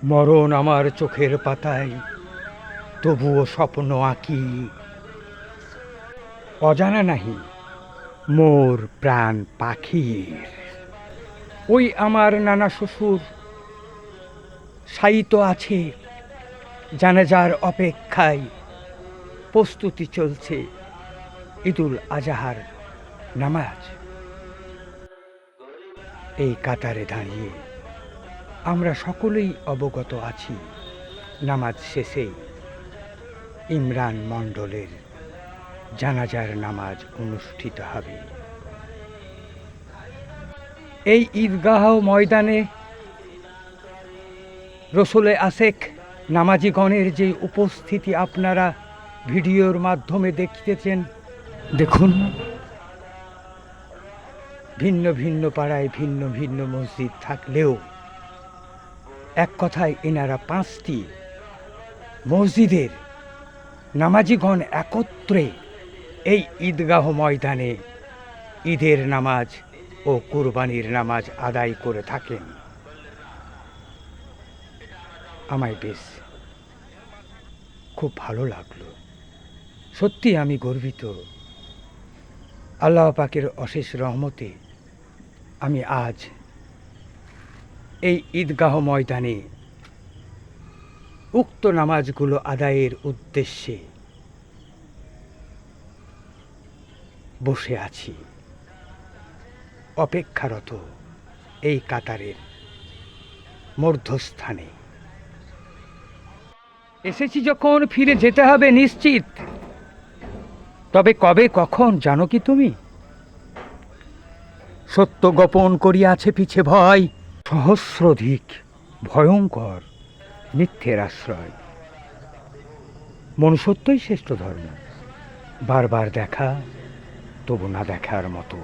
মরণ আমার চোখের পাতায়, তবুও স্বপ্ন আঁকি। অজানা নাহি মোর প্রাণ পাখির। ওই আমার নানা শ্বশুর শায়িত আছে জানাজার অপেক্ষায়। প্রস্তুতি চলছে ঈদুল আজহার নামাজ। এই কাতারে দাঁড়িয়ে আমরা সকলেই অবগত আছি, নামাজ শেষে ইমরান মণ্ডলের জানাজার নামাজ অনুষ্ঠিত হবে। এই ঈদগাহ ময়দানে রসুলে আশেক নামাজিগণের যে উপস্থিতি আপনারা ভিডিওর মাধ্যমে দেখতেছেন, দেখুন ভিন্ন ভিন্ন পাড়ায় ভিন্ন ভিন্ন মসজিদ থাকলেও এক কথায় এনারা 5টি মসজিদের নামাজিগণ একত্রে এই ঈদগাহ ময়দানে ঈদের নামাজ ও কুরবানির নামাজ আদায় করে থাকেন। আমায় বেশ খুব ভালো লাগলো, সত্যি আমি গর্বিত। আল্লাহ পাকের অশেষ রহমতে আমি আজ এই ঈদগাহ ময়দানে উক্ত নামাজগুলো আদায়ের উদ্দেশ্যে বসে আছি, অপেক্ষারত এই কাতারের মধ্যস্থানে। এসেছি যখন ফিরে যেতে হবে নিশ্চিত, তবে কবে কখন জানো কি তুমি? সত্য গোপন করিয়াছে পিছে ভয়, সহস্রাধিক ভয়ঙ্কর মিথ্যের আশ্রয়। মনুষ্যত্বই শ্রেষ্ঠ ধর্ম, বারবার দেখা তবু না দেখার মতো।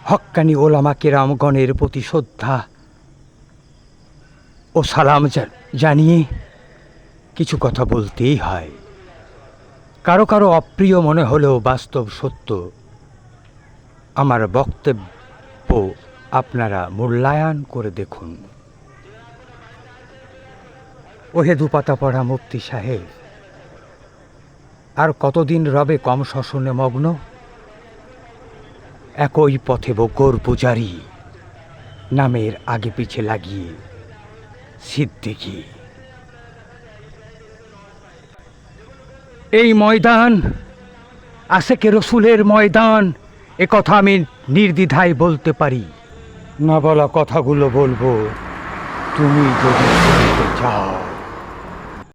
হক্কানি ওলামা কেরামগণের প্রতি শ্রদ্ধা ও সালাম জানিয়ে কিছু কথা বলতেই হয়। কারো কারো অপ্রিয় মনে হলেও বাস্তব সত্য। আমার বক্তব্য আপনারা মূল্যায়ন করে দেখুন। ওহে দুপাতা পড়া মুফতি সাহেব, আর কতদিন রবে কম শোষণে মগ্ন? একই পথে বকর পূজারি নামের আগে পিছে লাগিয়ে সিদ্দিকি। এই ময়দান আশেকে রসুলের ময়দান, এ কথা আমি নির্দ্বিধায় বলতে পারি। না বলা কথাগুলো বলবো তুমি যদি শুনতে চাও।